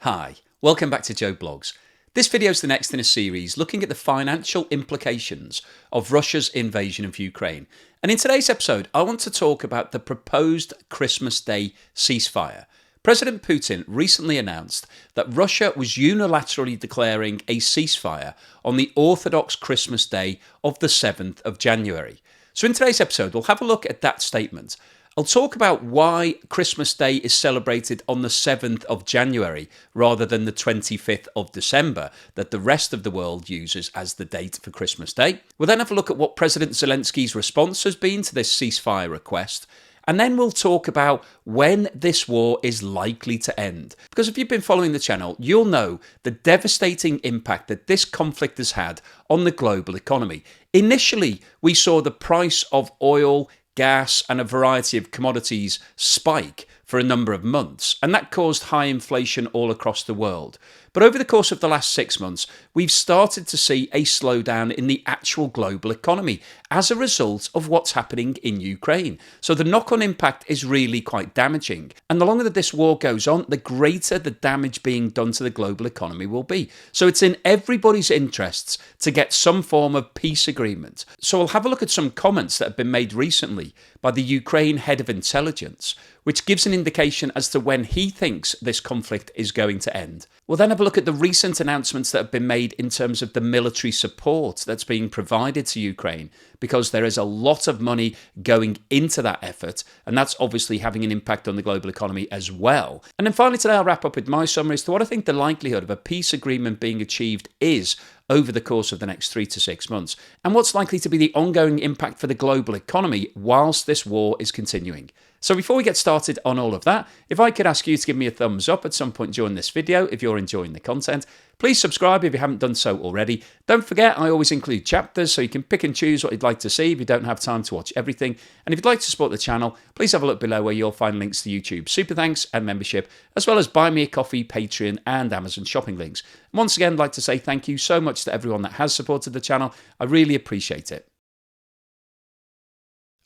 Hi, welcome back to Joe Blogs. This video is the next in a series looking at the financial implications of Russia's invasion of Ukraine. And in today's episode, I want to talk about the proposed Christmas Day ceasefire. President Putin recently announced that Russia was unilaterally declaring a ceasefire on the Orthodox Christmas Day of the 7th of January. So in today's episode, we'll have a look at that statement. I'll talk about why Christmas Day is celebrated on the 7th of January rather than the 25th of December that the rest of the world uses as the date for Christmas Day. We'll then have a look at what President Zelensky's response has been to this ceasefire request. And then we'll talk about when this war is likely to end. Because if you've been following the channel, you'll know the devastating impact that this conflict has had on the global economy. Initially, we saw the price of oil, gas and a variety of commodities spike for a number of months, and that caused high inflation all across the world. But over the course of the last 6 months, we've started to see a slowdown in the actual global economy as a result of what's happening in Ukraine. So the knock-on impact is really quite damaging. And the longer that this war goes on, the greater the damage being done to the global economy will be. So it's in everybody's interests to get some form of peace agreement. So we'll have a look at some comments that have been made recently by the Ukraine head of intelligence, which gives an indication as to when he thinks this conflict is going to end. We'll then have a look at the recent announcements that have been made in terms of the military support that's being provided to Ukraine, because there is a lot of money going into that effort, and that's obviously having an impact on the global economy as well. And then finally today I'll wrap up with my summary as to what I think the likelihood of a peace agreement being achieved is over the course of the next 3 to 6 months, and what's likely to be the ongoing impact for the global economy whilst this war is continuing. So before we get started on all of that, if I could ask you to give me a thumbs up at some point during this video if you're enjoying the content. Please subscribe if you haven't done so already. Don't forget, I always include chapters so you can pick and choose what you'd like to see if you don't have time to watch everything. And if you'd like to support the channel, please have a look below where you'll find links to YouTube Super Thanks and membership, as well as Buy Me a Coffee, Patreon and Amazon shopping links. And once again, I'd like to say thank you so much to everyone that has supported the channel. I really appreciate it.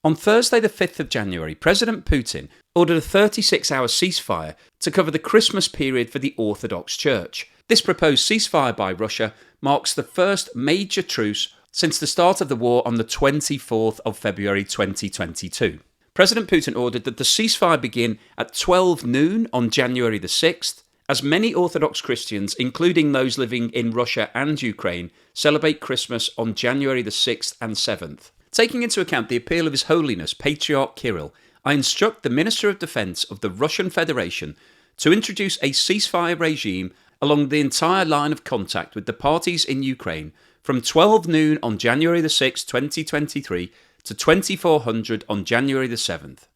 On Thursday the 5th of January, President Putin ordered a 36-hour ceasefire to cover the Christmas period for the Orthodox Church. This proposed ceasefire by Russia marks the first major truce since the start of the war on the 24th of February 2022. President Putin ordered that the ceasefire begin at 12 noon on January the 6th, as many Orthodox Christians, including those living in Russia and Ukraine, celebrate Christmas on January the 6th and 7th. Taking into account the appeal of His Holiness Patriarch Kirill, I instruct the Minister of Defense of the Russian Federation to introduce a ceasefire regime along the entire line of contact with the parties in Ukraine from 12 noon on January the 6th, 2023 to 2400 on January the 7th,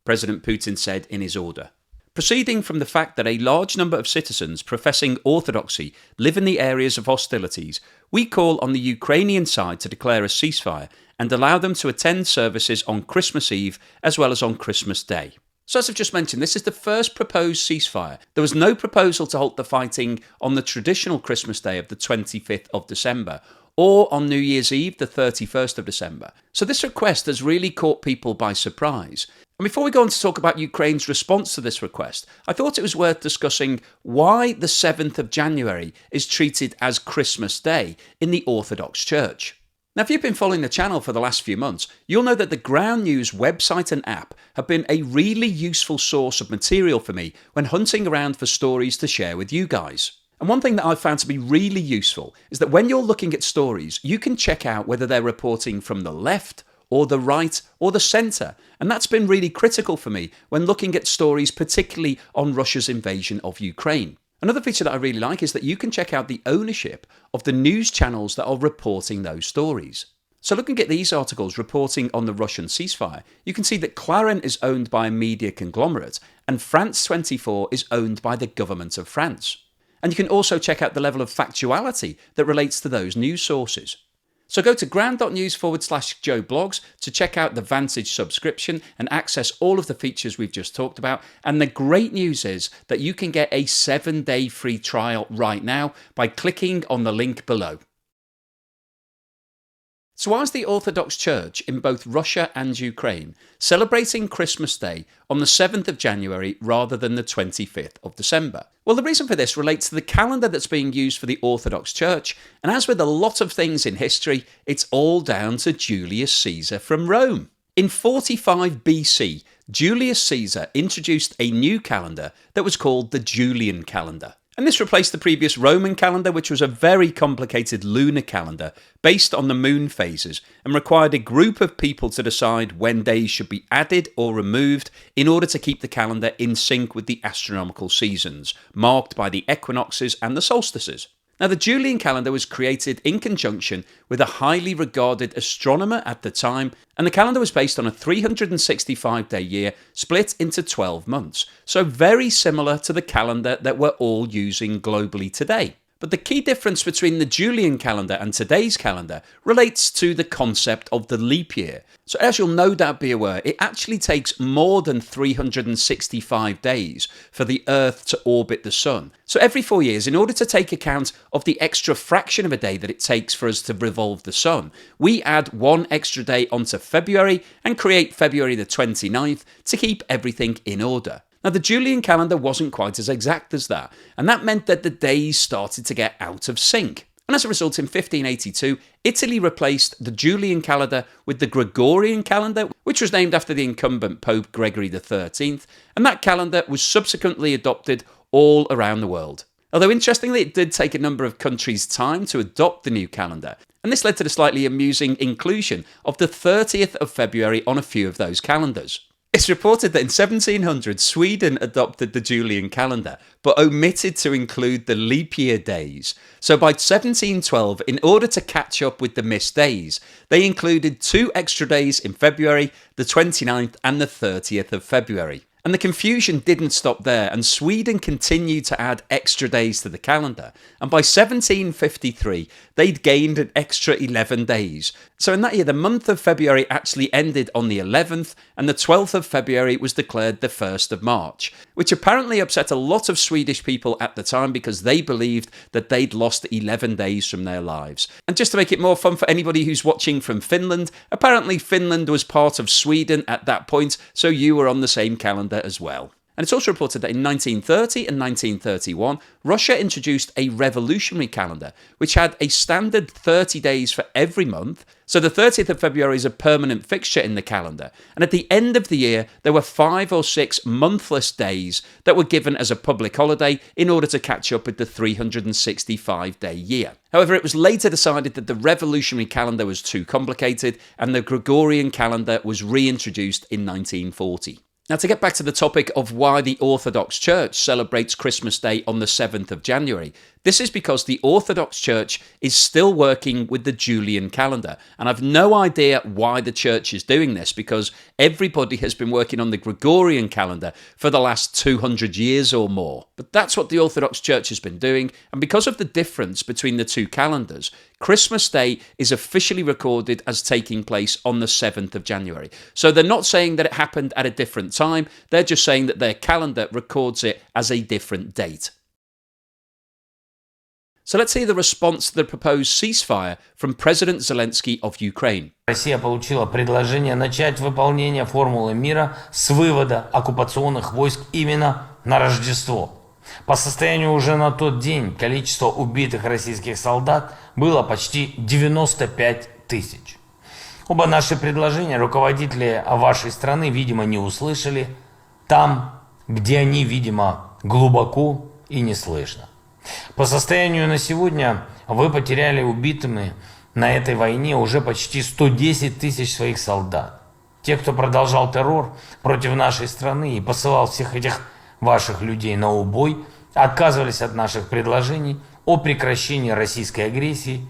President Putin said in his order. Proceeding from the fact that a large number of citizens professing orthodoxy live in the areas of hostilities, we call on the Ukrainian side to declare a ceasefire and allow them to attend services on Christmas Eve as well as on Christmas Day. So as I've just mentioned, this is the first proposed ceasefire. There was no proposal to halt the fighting on the traditional Christmas Day of the 25th of December or on New Year's Eve, the 31st of December. So this request has really caught people by surprise. And before we go on to talk about Ukraine's response to this request, I thought it was worth discussing why the 7th of January is treated as Christmas Day in the Orthodox Church. Now, if you've been following the channel for the last few months, you'll know that the Ground News website and app have been a really useful source of material for me when hunting around for stories to share with you guys. And one thing that I've found to be really useful is that when you're looking at stories, you can check out whether they're reporting from the left or the right or the centre. And that's been really critical for me when looking at stories, particularly on Russia's invasion of Ukraine. Another feature that I really like is that you can check out the ownership of the news channels that are reporting those stories. So looking at these articles reporting on the Russian ceasefire, you can see that Clarin is owned by a media conglomerate and France 24 is owned by the government of France. And you can also check out the level of factuality that relates to those news sources. So go to ground.news/Joe Blogs to check out the Vantage subscription and access all of the features we've just talked about. And the great news is that you can get a 7-day free trial right now by clicking on the link below. So why is the Orthodox Church in both Russia and Ukraine celebrating Christmas Day on the 7th of January rather than the 25th of December? Well, the reason for this relates to the calendar that's being used for the Orthodox Church, and as with a lot of things in history, it's all down to Julius Caesar from Rome. In 45 BC, Julius Caesar introduced a new calendar that was called the Julian calendar. And this replaced the previous Roman calendar, which was a very complicated lunar calendar based on the moon phases and required a group of people to decide when days should be added or removed in order to keep the calendar in sync with the astronomical seasons, marked by the equinoxes and the solstices. Now, the Julian calendar was created in conjunction with a highly regarded astronomer at the time, and the calendar was based on a 365-day year split into 12 months, so very similar to the calendar that we're all using globally today. But the key difference between the Julian calendar and today's calendar relates to the concept of the leap year. So as you'll no doubt be aware, it actually takes more than 365 days for the Earth to orbit the Sun. So every 4 years, in order to take account of the extra fraction of a day that it takes for us to revolve the Sun, we add one extra day onto February and create February the 29th to keep everything in order. Now, the Julian calendar wasn't quite as exact as that, and that meant that the days started to get out of sync. And as a result, in 1582, Italy replaced the Julian calendar with the Gregorian calendar, which was named after the incumbent Pope Gregory XIII, and that calendar was subsequently adopted all around the world. Although interestingly, it did take a number of countries time to adopt the new calendar, and this led to the slightly amusing inclusion of the 30th of February on a few of those calendars. It's reported that in 1700, Sweden adopted the Julian calendar, but omitted to include the leap year days. So by 1712, in order to catch up with the missed days, they included 2 extra days in February, the 29th and the 30th of February. And the confusion didn't stop there, and Sweden continued to add extra days to the calendar. And by 1753, they'd gained an extra 11 days. So in that year, the month of February actually ended on the 11th, and the 12th of February was declared the 1st of March, which apparently upset a lot of Swedish people at the time because they believed that they'd lost 11 days from their lives. And just to make it more fun for anybody who's watching from Finland, apparently Finland was part of Sweden at that point, so you were on the same calendar as well. And it's also reported that in 1930 and 1931, Russia introduced a revolutionary calendar, which had a standard 30 days for every month. So the 30th of February is a permanent fixture in the calendar. And at the end of the year, there were 5 or 6 monthless days that were given as a public holiday in order to catch up with the 365-day year. However, it was later decided that the revolutionary calendar was too complicated, and the Gregorian calendar was reintroduced in 1940. Now, to get back to the topic of why the Orthodox Church celebrates Christmas Day on the 7th of January, this is because the Orthodox Church is still working with the Julian calendar. And I've no idea why the Church is doing this, because everybody has been working on the Gregorian calendar for the last 200 years or more. But that's what the Orthodox Church has been doing. And because of the difference between the two calendars, Christmas Day is officially recorded as taking place on the 7th of January. So they're not saying that it happened at a different time. They're just saying that their calendar records it as a different date. So let's see the response to the proposed ceasefire from President Zelensky of Ukraine. Россия получила предложение начать выполнение формулы мира с вывода оккупационных войск именно на Рождество. По состоянию уже на тот день количество убитых российских солдат было почти 95 тысяч. Оба наши предложения руководители вашей страны, видимо, не услышали там, где они, видимо, глубоко и не слышно. По состоянию на сегодня вы потеряли убитыми на этой войне уже почти 110 тысяч своих солдат. Те, кто продолжал террор против нашей страны и посылал всех этих ваших людей на убой, отказывались от наших предложений о прекращении российской агрессии,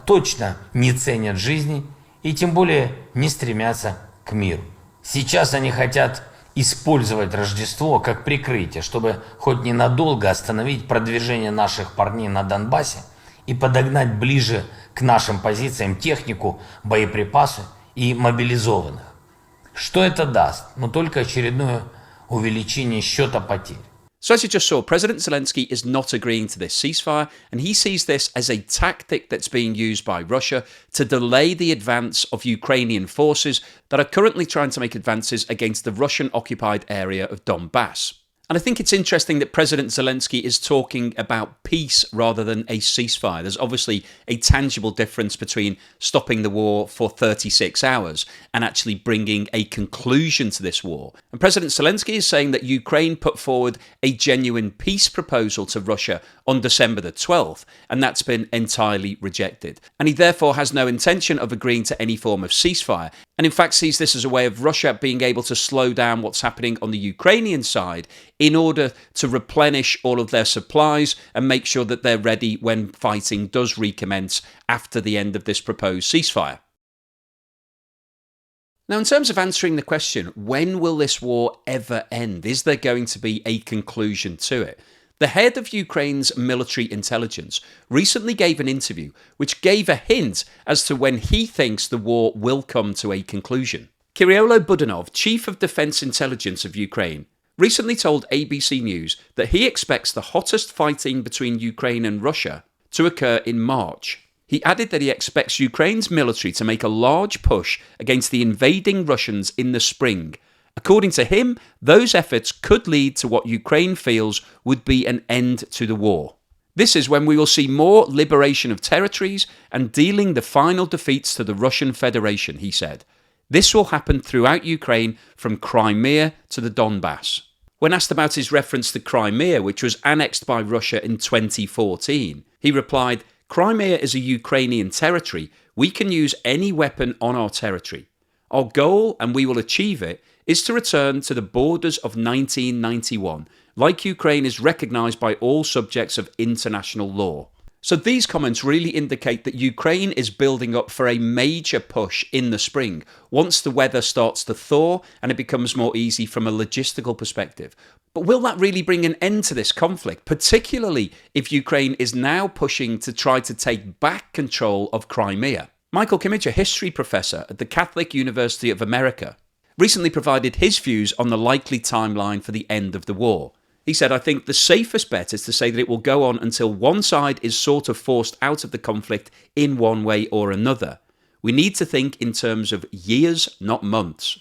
точно не ценят жизни и тем более не стремятся к миру. Сейчас они хотят использовать Рождество как прикрытие, чтобы хоть ненадолго остановить продвижение наших парней на Донбассе и подогнать ближе к нашим позициям технику, боеприпасы и мобилизованных. Что это даст? Ну только очередное увеличение счета потерь. So as you just saw, President Zelensky is not agreeing to this ceasefire, and he sees this as a tactic that's being used by Russia to delay the advance of Ukrainian forces that are currently trying to make advances against the Russian-occupied area of Donbass. And I think it's interesting that President Zelensky is talking about peace rather than a ceasefire. There's obviously a tangible difference between stopping the war for 36 hours and actually bringing a conclusion to this war. And President Zelensky is saying that Ukraine put forward a genuine peace proposal to Russia on December the 12th, and that's been entirely rejected. And he therefore has no intention of agreeing to any form of ceasefire, and in fact sees this as a way of Russia being able to slow down what's happening on the Ukrainian side in order to replenish all of their supplies and make sure that they're ready when fighting does recommence after the end of this proposed ceasefire. Now, in terms of answering the question, when will this war ever end? Is there going to be a conclusion to it? The head of Ukraine's military intelligence recently gave an interview which gave a hint as to when he thinks the war will come to a conclusion. Kyrylo Budanov, Chief of Defense Intelligence of Ukraine, recently told ABC News that he expects the hottest fighting between Ukraine and Russia to occur in March. He added that he expects Ukraine's military to make a large push against the invading Russians in the spring. According to him, those efforts could lead to what Ukraine feels would be an end to the war. This is when we will see more liberation of territories and dealing the final defeats to the Russian Federation, he said. This will happen throughout Ukraine from Crimea to the Donbass. When asked about his reference to Crimea, which was annexed by Russia in 2014, he replied, "Crimea is a Ukrainian territory. We can use any weapon on our territory. Our goal, and we will achieve it, is to return to the borders of 1991, like Ukraine is recognised by all subjects of international law." So these comments really indicate that Ukraine is building up for a major push in the spring, once the weather starts to thaw and it becomes more easy from a logistical perspective. But will that really bring an end to this conflict, particularly if Ukraine is now pushing to try to take back control of Crimea? Michael Kimmage, a history professor at the Catholic University of America, recently provided his views on the likely timeline for the end of the war. He said, "I think the safest bet is to say that it will go on until one side is sort of forced out of the conflict in one way or another. We need to think in terms of years, not months."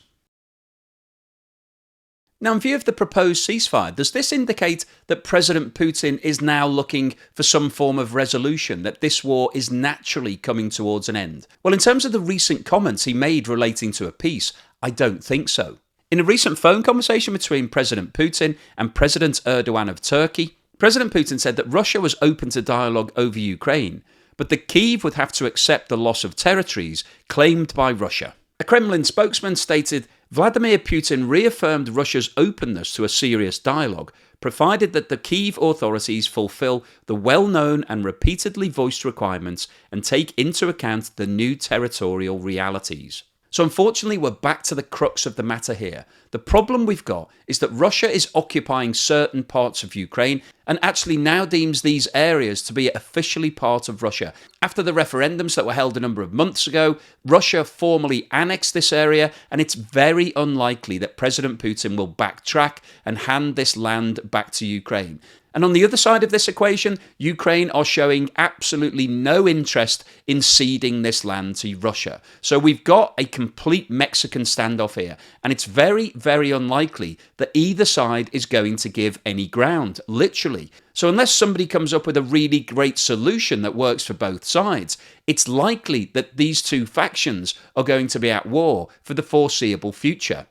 Now, in view of the proposed ceasefire, does this indicate that President Putin is now looking for some form of resolution, that this war is naturally coming towards an end? Well, in terms of the recent comments he made relating to a peace, I don't think so. In a recent phone conversation between President Putin and President Erdogan of Turkey, President Putin said that Russia was open to dialogue over Ukraine, but that Kyiv would have to accept the loss of territories claimed by Russia. A Kremlin spokesman stated, "Vladimir Putin reaffirmed Russia's openness to a serious dialogue, provided that the Kyiv authorities fulfill the well-known and repeatedly voiced requirements and take into account the new territorial realities." So unfortunately, we're back to the crux of the matter here. The problem we've got is that Russia is occupying certain parts of Ukraine and actually now deems these areas to be officially part of Russia. After the referendums that were held a number of months ago, Russia formally annexed this area, and it's very unlikely that President Putin will backtrack and hand this land back to Ukraine. And on the other side of this equation, Ukraine are showing absolutely no interest in ceding this land to Russia. So we've got a complete Mexican standoff here, and it's very, very unlikely that either side is going to give any ground, literally. So unless somebody comes up with a really great solution that works for both sides, it's likely that these two factions are going to be at war for the foreseeable future.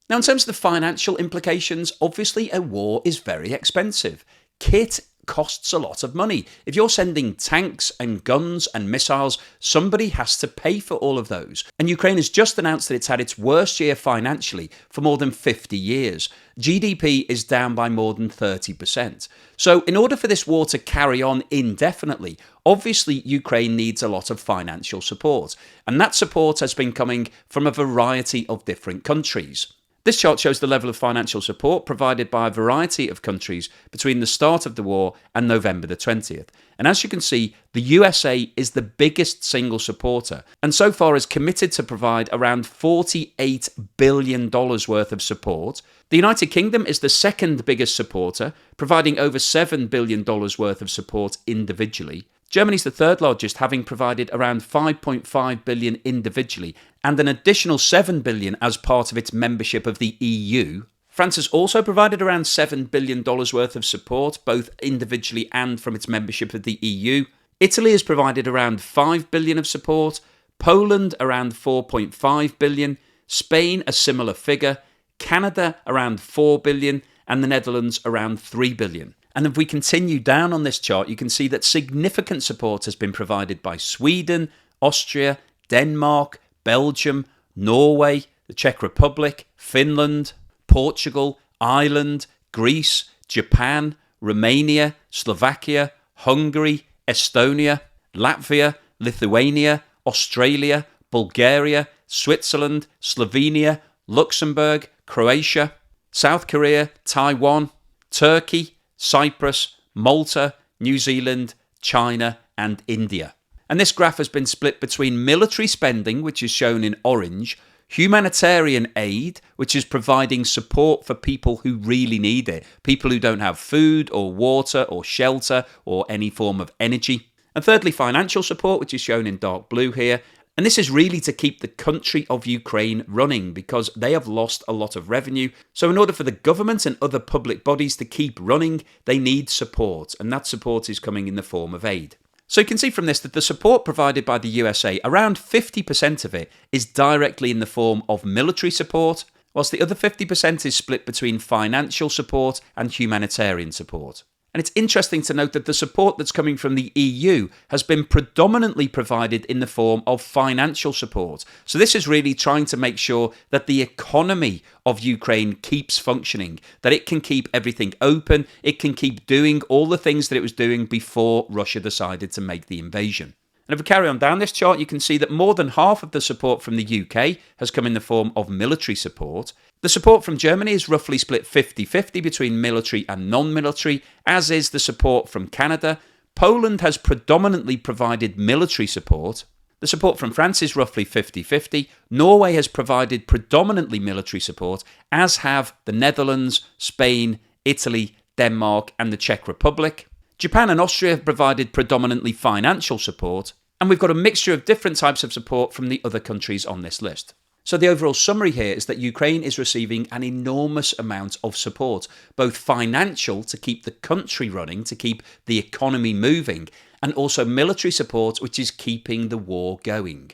Now, in terms of the financial implications, obviously a war is very expensive. Kit costs a lot of money. If you're sending tanks and guns and missiles, somebody has to pay for all of those. And Ukraine has just announced that it's had its worst year financially for more than 50 years. GDP is down by more than 30%. So in order for this war to carry on indefinitely, obviously Ukraine needs a lot of financial support. And that support has been coming from a variety of different countries. This chart shows the level of financial support provided by a variety of countries between the start of the war and November the 20th. And as you can see, the USA is the biggest single supporter and so far has committed to provide around $48 billion worth of support. The United Kingdom is the second biggest supporter, providing over $7 billion worth of support individually. Germany's the third largest, having provided around $5.5 billion individually and an additional $7 billion as part of its membership of the EU. France has also provided around $7 billion worth of support, both individually and from its membership of the EU. Italy has provided around $5 billion of support, Poland around $4.5 billion, Spain a similar figure, Canada around $4 billion, and the Netherlands around $3 billion. And if we continue down on this chart, you can see that significant support has been provided by Sweden, Austria, Denmark, Belgium, Norway, the Czech Republic, Finland, Portugal, Ireland, Greece, Japan, Romania, Slovakia, Hungary, Estonia, Latvia, Lithuania, Australia, Bulgaria, Switzerland, Slovenia, Luxembourg, Croatia, South Korea, Taiwan, Turkey, Cyprus, Malta, New Zealand, China, and India. And this graph has been split between military spending, which is shown in orange, humanitarian aid, which is providing support for people who really need it, people who don't have food or water or shelter or any form of energy, and thirdly, financial support, which is shown in dark blue here. And this is really to keep the country of Ukraine running because they have lost a lot of revenue. So in order for the government and other public bodies to keep running, they need support. And that support is coming in the form of aid. So you can see from this that the support provided by the USA, around 50% of it is directly in the form of military support, whilst the other 50% is split between financial support and humanitarian support. And it's interesting to note that the support that's coming from the EU has been predominantly provided in the form of financial support. So this is really trying to make sure that the economy of Ukraine keeps functioning, that it can keep everything open, it can keep doing all the things that it was doing before Russia decided to make the invasion. And if we carry on down this chart, you can see that more than half of the support from the UK has come in the form of military support. The support from Germany is roughly split 50-50 between military and non-military, as is the support from Canada. Poland has predominantly provided military support. The support from France is roughly 50-50. Norway has provided predominantly military support, as have the Netherlands, Spain, Italy, Denmark, and the Czech Republic. Japan and Austria have provided predominantly financial support, and we've got a mixture of different types of support from the other countries on this list. So the overall summary here is that Ukraine is receiving an enormous amount of support, both financial to keep the country running, to keep the economy moving, and also military support, which is keeping the war going.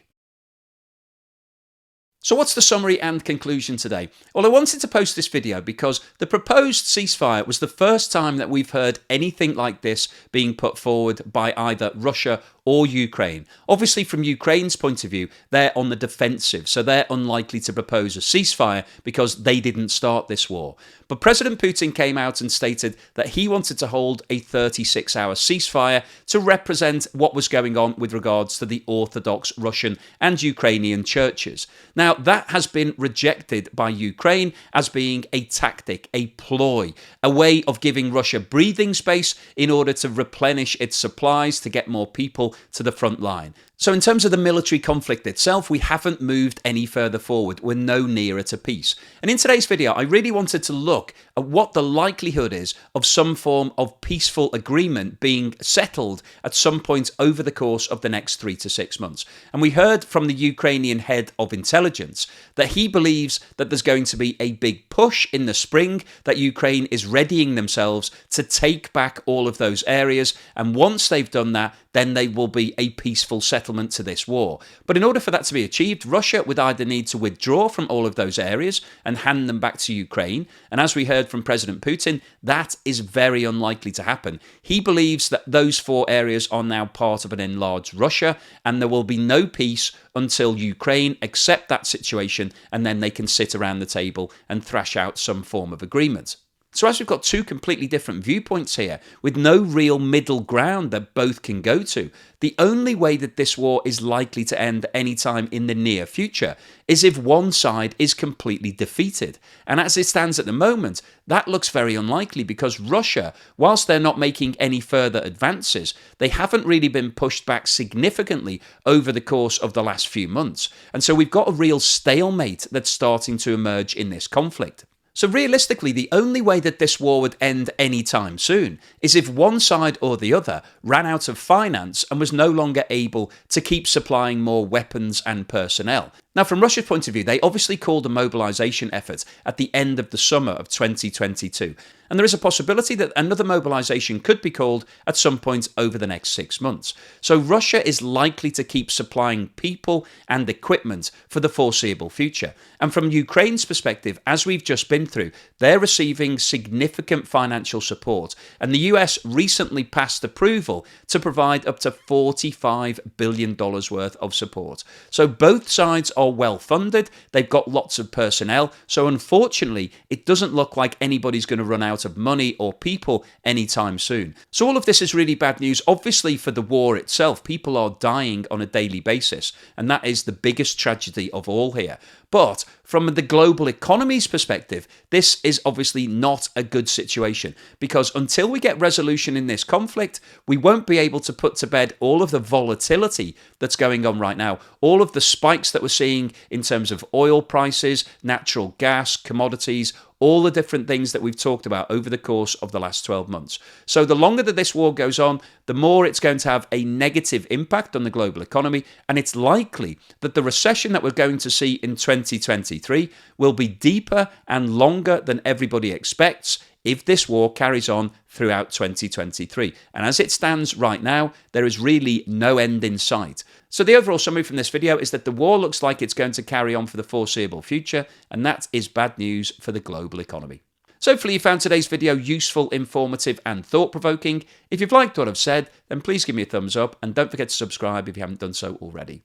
So what's the summary and conclusion today? Well, I wanted to post this video because the proposed ceasefire was the first time that we've heard anything like this being put forward by either Russia or Ukraine. Obviously, from Ukraine's point of view, they're on the defensive, so they're unlikely to propose a ceasefire because they didn't start this war. But President Putin came out and stated that he wanted to hold a 36-hour ceasefire to represent what was going on with regards to the Orthodox Russian and Ukrainian churches. Now, that has been rejected by Ukraine as being a tactic, a ploy, a way of giving Russia breathing space in order to replenish its supplies to get more people to the front line. So in terms of the military conflict itself, we haven't moved any further forward. We're no nearer to peace. And in today's video, I really wanted to look at what the likelihood is of some form of peaceful agreement being settled at some point over the course of the next 3 to 6 months. And we heard from the Ukrainian head of intelligence that he believes that there's going to be a big push in the spring, that Ukraine is readying themselves to take back all of those areas. And once they've done that, then they will be a peaceful settlement to this war. But in order for that to be achieved, Russia would either need to withdraw from all of those areas and hand them back to Ukraine. And as we heard from President Putin, that is very unlikely to happen. He believes that those 4 areas are now part of an enlarged Russia, and there will be no peace until Ukraine accept that situation, and then they can sit around the table and thrash out some form of agreement. So as we've got two completely different viewpoints here, with no real middle ground that both can go to, the only way that this war is likely to end anytime in the near future is if one side is completely defeated. And as it stands at the moment, that looks very unlikely because Russia, whilst they're not making any further advances, they haven't really been pushed back significantly over the course of the last few months. And so we've got a real stalemate that's starting to emerge in this conflict. So realistically, the only way that this war would end anytime soon is if one side or the other ran out of finance and was no longer able to keep supplying more weapons and personnel. Now, from Russia's point of view, they obviously called a mobilisation effort at the end of the summer of 2022. And there is a possibility that another mobilisation could be called at some point over the next 6 months. So Russia is likely to keep supplying people and equipment for the foreseeable future. And from Ukraine's perspective, as we've just been through, they're receiving significant financial support. And the US recently passed approval to provide up to $45 billion worth of support. So both sides are well funded, they've got lots of personnel, so unfortunately it doesn't look like anybody's going to run out of money or people anytime soon. So all of this is really bad news, obviously for the war itself. People are dying on a daily basis, and that is the biggest tragedy of all here. But from the global economy's perspective, this is obviously not a good situation, because until we get resolution in this conflict, we won't be able to put to bed all of the volatility that's going on right now, all of the spikes that we're seeing in terms of oil prices, natural gas, commodities, all the different things that we've talked about over the course of the last 12 months. So the longer that this war goes on, the more it's going to have a negative impact on the global economy, and it's likely that the recession that we're going to see in 2023 will be deeper and longer than everybody expects if this war carries on throughout 2023. And as it stands right now, there is really no end in sight. So the overall summary from this video is that the war looks like it's going to carry on for the foreseeable future, and that is bad news for the global economy. So hopefully you found today's video useful, informative and thought-provoking. If you've liked what I've said, then please give me a thumbs up and don't forget to subscribe if you haven't done so already.